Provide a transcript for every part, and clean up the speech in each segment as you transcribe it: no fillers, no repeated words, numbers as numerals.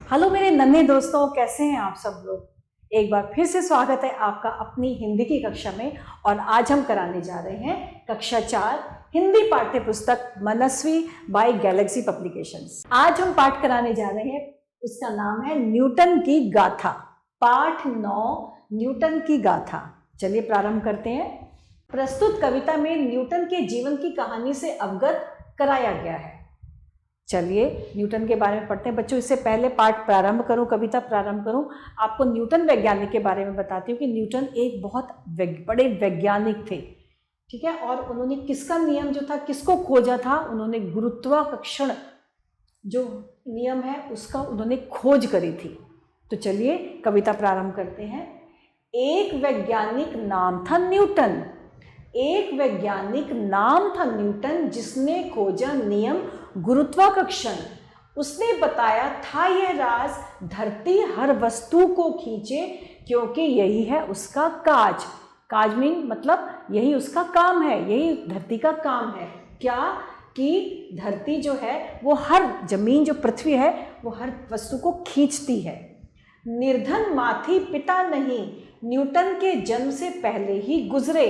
Hello मेरे नन्हे दोस्तों, कैसे हैं आप सब लोग। एक बार फिर से स्वागत है आपका अपनी हिंदी की कक्षा में। और आज हम कराने जा रहे हैं कक्षा 4 हिंदी पाठ्य पुस्तक मनस्वी बाय गैलेक्सी पब्लिकेशंस। आज हम पाठ कराने जा रहे हैं, उसका नाम है न्यूटन की गाथा। पाठ 9 न्यूटन की गाथा। चलिए प्रारंभ करते हैं। प्रस्तुत कविता में न्यूटन के जीवन की कहानी से अवगत कराया गया है। चलिए न्यूटन के बारे में पढ़ते हैं बच्चों। इससे पहले पाठ प्रारंभ करूं, कविता प्रारंभ करूं, आपको न्यूटन वैज्ञानिक के बारे में बताती हूँ कि न्यूटन एक बहुत बड़े वैज्ञानिक थे, ठीक है। और उन्होंने किसका नियम जो था, किसको खोजा था, उन्होंने गुरुत्वाकर्षण जो नियम है उसका उन्होंने खोज करी थी। तो चलिए कविता प्रारंभ करते हैं। एक वैज्ञानिक नाम था न्यूटन, एक वैज्ञानिक नाम था न्यूटन, जिसने खोजा नियम गुरुत्वाकर्षण। उसने बताया था यह राज, धरती हर वस्तु को खींचे, क्योंकि यही है उसका काज। काज मीन मतलब यही उसका काम है, यही धरती का काम है। क्या कि धरती जो है वो हर जमीन जो पृथ्वी है वो हर वस्तु को खींचती है। निर्धन माथी पिता नहीं, न्यूटन के जन्म से पहले ही गुजरे,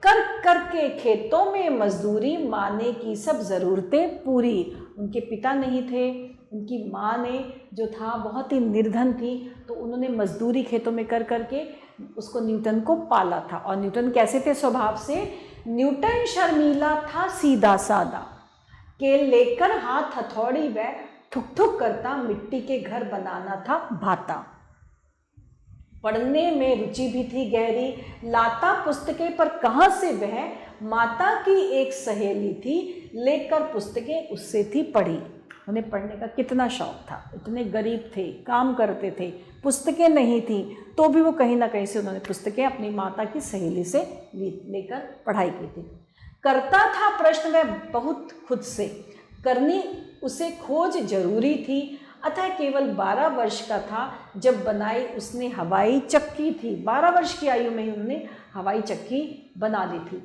कर कर के खेतों में मजदूरी, माने की सब ज़रूरतें पूरी। उनके पिता नहीं थे, उनकी माँ ने जो था बहुत ही निर्धन थी, तो उन्होंने मजदूरी खेतों में कर कर के उसको न्यूटन को पाला था। और न्यूटन कैसे थे स्वभाव से? न्यूटन शर्मीला था सीधा सादा, के लेकर हाथ हथौड़ी वह ठुक ठुक करता, मिट्टी के घर बनाना था भाता। पढ़ने में रुचि भी थी गहरी, लाता पुस्तकें पर कहाँ से वह, माता की एक सहेली थी, लेकर पुस्तकें उससे थी पढ़ी। उन्हें पढ़ने का कितना शौक था, इतने गरीब थे, काम करते थे, पुस्तकें नहीं थी, तो भी वो कहीं ना कहीं से उन्होंने पुस्तकें अपनी माता की सहेली से लेकर पढ़ाई की थी। करता था प्रश्न वह बहुत खुद से, करनी उसे खोज जरूरी थी, अतः केवल 12 वर्ष का था जब बनाई उसने हवाई चक्की थी। 12 वर्ष की आयु में ही उन्होंने हवाई चक्की बना ली थी।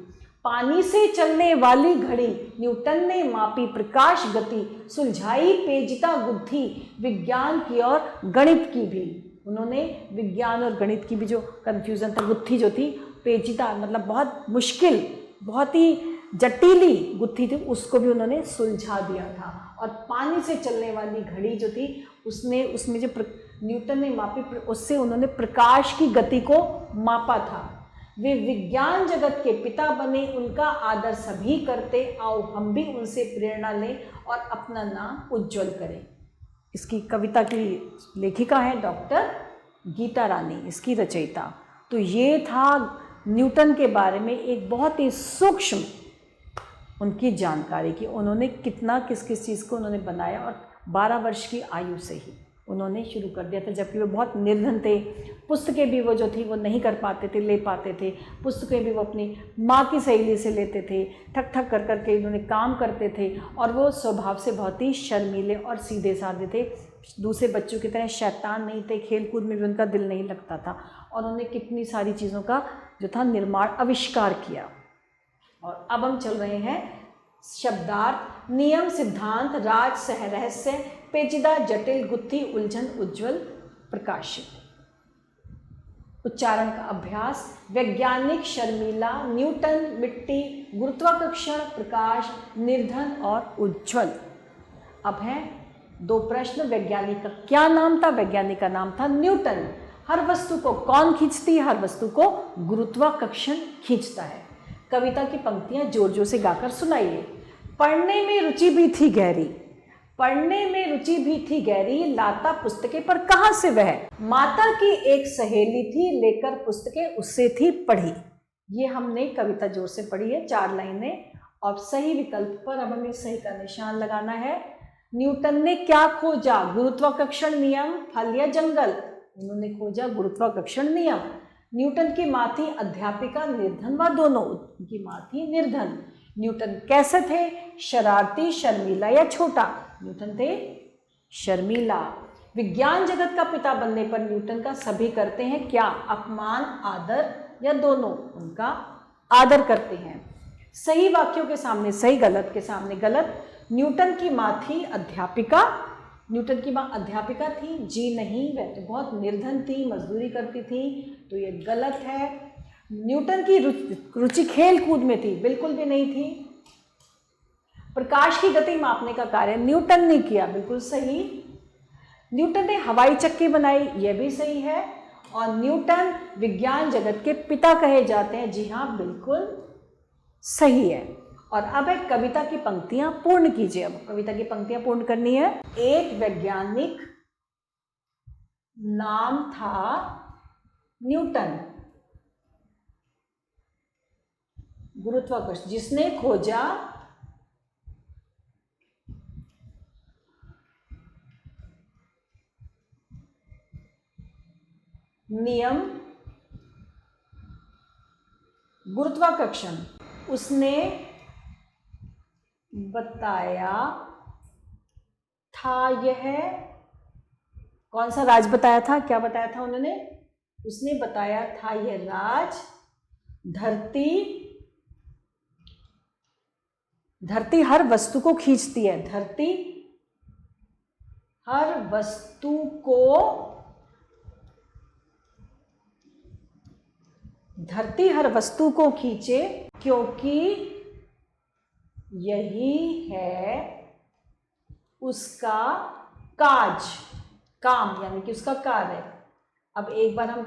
पानी से चलने वाली घड़ी न्यूटन ने मापी प्रकाश गति, सुलझाई पेजिता बुद्धि, विज्ञान की और गणित की भी। उन्होंने विज्ञान और गणित की भी जो कन्फ्यूज़न था, गुत्थी जो थी, पेजिता मतलब बहुत मुश्किल, बहुत ही जटिली गुत्थी थी, उसको भी उन्होंने सुलझा दिया था। और पानी से चलने वाली घड़ी जो थी उसमें जो न्यूटन ने मापी, उससे उन्होंने प्रकाश की गति को मापा था। वे विज्ञान जगत के पिता बने, उनका आदर सभी करते, आओ हम भी उनसे प्रेरणा लें और अपना नाम उज्जवल करें। इसकी कविता की लेखिका है डॉक्टर गीता रानी, इसकी रचयिता। तो ये था न्यूटन के बारे में एक बहुत ही सूक्ष्म उनकी जानकारी की, उन्होंने कितना किस किस चीज़ को उन्होंने बनाया। और 12 वर्ष की आयु से ही उन्होंने शुरू कर दिया था, जबकि वो बहुत निर्धन थे। पुस्तकें भी वो जो थी वो नहीं कर पाते थे, ले पाते थे। पुस्तकें भी वो अपनी माँ की सहेली से लेते थे, ठक ठक कर कर के उन्होंने काम करते थे। और वो स्वभाव से बहुत ही शर्मीले और सीधे साधे थे, दूसरे बच्चों की तरह शैतान नहीं थे, खेल कूद में भी उनका दिल नहीं लगता था। और उन्होंने कितनी सारी चीज़ों का जो था निर्माण, आविष्कार किया। और अब हम चल रहे हैं शब्दार्थ, नियम, सिद्धांत, राज, सह रहस्य, पेचीदा, जटिल, गुत्थी, उलझन, उज्जवल, प्रकाशित। उच्चारण का अभ्यास। वैज्ञानिक, शर्मीला, न्यूटन, मिट्टी, गुरुत्वाकर्षण, प्रकाश, निर्धन और उज्जवल। अब हैं 2 प्रश्न। वैज्ञानिक का क्या नाम था? वैज्ञानिक का नाम था न्यूटन। हर वस्तु को कौन खींचती है? हर वस्तु को गुरुत्वाकर्षण खींचता है। कविता की पंक्तियां जोर जोर से गाकर सुनाइए। पढ़ने में रुचि भी थी गहरी, पढ़ने में रुचि भी थी गहरी, लाता पुस्तकें पर कहाँ से वह, माता की एक सहेली थी, लेकर पुस्तकें उससे थी पढ़ी। ये हमने कविता जोर से पढ़ी है, 4 लाइनें। और सही विकल्प पर अब हमें सही का निशान लगाना है। न्यूटन ने क्या खोजा? गुरुत्वाकर्षण नियम, फल या जंगल? उन्होंने खोजा गुरुत्वाकर्षण नियम। न्यूटन की माँ थी अध्यापिका, निर्धन व दोनों? उनकी माँ थी निर्धन। न्यूटन कैसे थे? शरारती, शर्मीला या छोटा? न्यूटन थे शर्मीला। विज्ञान जगत का पिता बनने पर न्यूटन का सभी करते हैं क्या? अपमान, आदर या दोनों? उनका आदर करते हैं। सही वाक्यों के सामने सही, गलत के सामने गलत। न्यूटन की माँ थी अध्यापिका, न्यूटन की माँ अध्यापिका थी? जी नहीं, वह तो बहुत निर्धन थी, मजदूरी करती थी, तो ये गलत है। न्यूटन की रुचि खेल कूद में थी? बिल्कुल भी नहीं थी। प्रकाश की गति मापने का कार्य न्यूटन ने किया? बिल्कुल सही। न्यूटन ने हवाई चक्की बनाई? यह भी सही है। और न्यूटन विज्ञान जगत के पिता कहे जाते हैं? जी हाँ, बिल्कुल सही है। और अब एक कविता की पंक्तियां पूर्ण कीजिए। अब कविता की पंक्तियां पूर्ण करनी है। एक वैज्ञानिक नाम था न्यूटन, गुरुत्वाकर्षण, जिसने खोजा नियम गुरुत्वाकर्षण। उसने बताया था यह, कौन सा राज बताया था? क्या बताया था उन्होंने? उसने बताया था यह राज धरती हर वस्तु को खींचती है। धरती हर वस्तु को खींचे, क्योंकि यही है उसका काम, यानी कि उसका कार्य। अब एक बार हम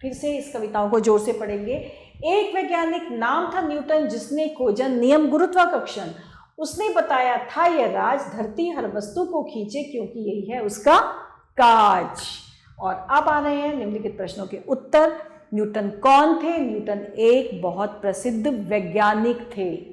फिर से इस कविताओं को जोर से पढ़ेंगे। एक वैज्ञानिक नाम था न्यूटन, जिसने खोजा नियम गुरुत्वाकर्षण। उसने बताया था यह राज धरती हर वस्तु को खींचे, क्योंकि यही है उसका काज। और अब आ रहे हैं निम्नलिखित प्रश्नों के उत्तर। न्यूटन कौन थे? न्यूटन एक बहुत प्रसिद्ध वैज्ञानिक थे।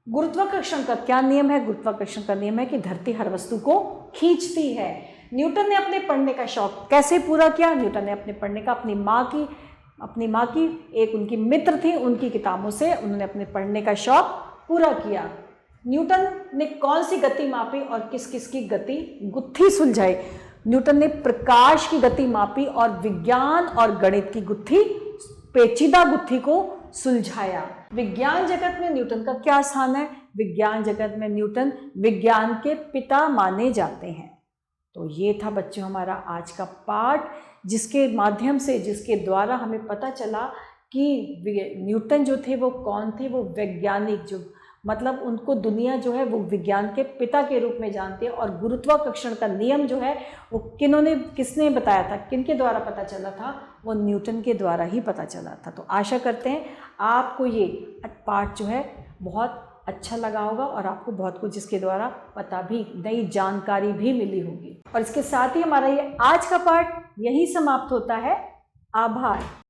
गुरुत्वाकर्षण का क्या नियम है? गुरुत्वाकर्षण का नियम है कि धरती हर वस्तु को खींचती है। न्यूटन ने अपने पढ़ने का शौक कैसे पूरा किया? न्यूटन ने अपने पढ़ने का अपनी माँ की एक उनकी मित्र थी, उनकी किताबों से उन्होंने अपने पढ़ने का शौक पूरा किया। न्यूटन ने कौन सी गति मापी और किस किस की गुत्थी सुलझाई? न्यूटन ने प्रकाश की गति मापी और विज्ञान और गणित की पेचीदा गुत्थी को सुलझाया। विज्ञान जगत में न्यूटन का क्या स्थान है? विज्ञान जगत में न्यूटन विज्ञान के पिता माने जाते हैं। तो ये था बच्चों हमारा आज का पाठ, जिसके माध्यम से, जिसके द्वारा हमें पता चला कि न्यूटन जो थे वो कौन थे। वो वैज्ञानिक, जो मतलब उनको दुनिया जो है वो विज्ञान के पिता के रूप में जानती है। और गुरुत्वाकर्षण का नियम जो है वो किसने बताया था, किनके द्वारा पता चला था? वो न्यूटन के द्वारा ही पता चला था। तो आशा करते हैं आपको ये पाठ जो है बहुत अच्छा लगा होगा और आपको बहुत कुछ इसके द्वारा पता भी, नई जानकारी भी मिली होगी। और इसके साथ ही हमारा ये आज का पाठ यही समाप्त होता है। आभार।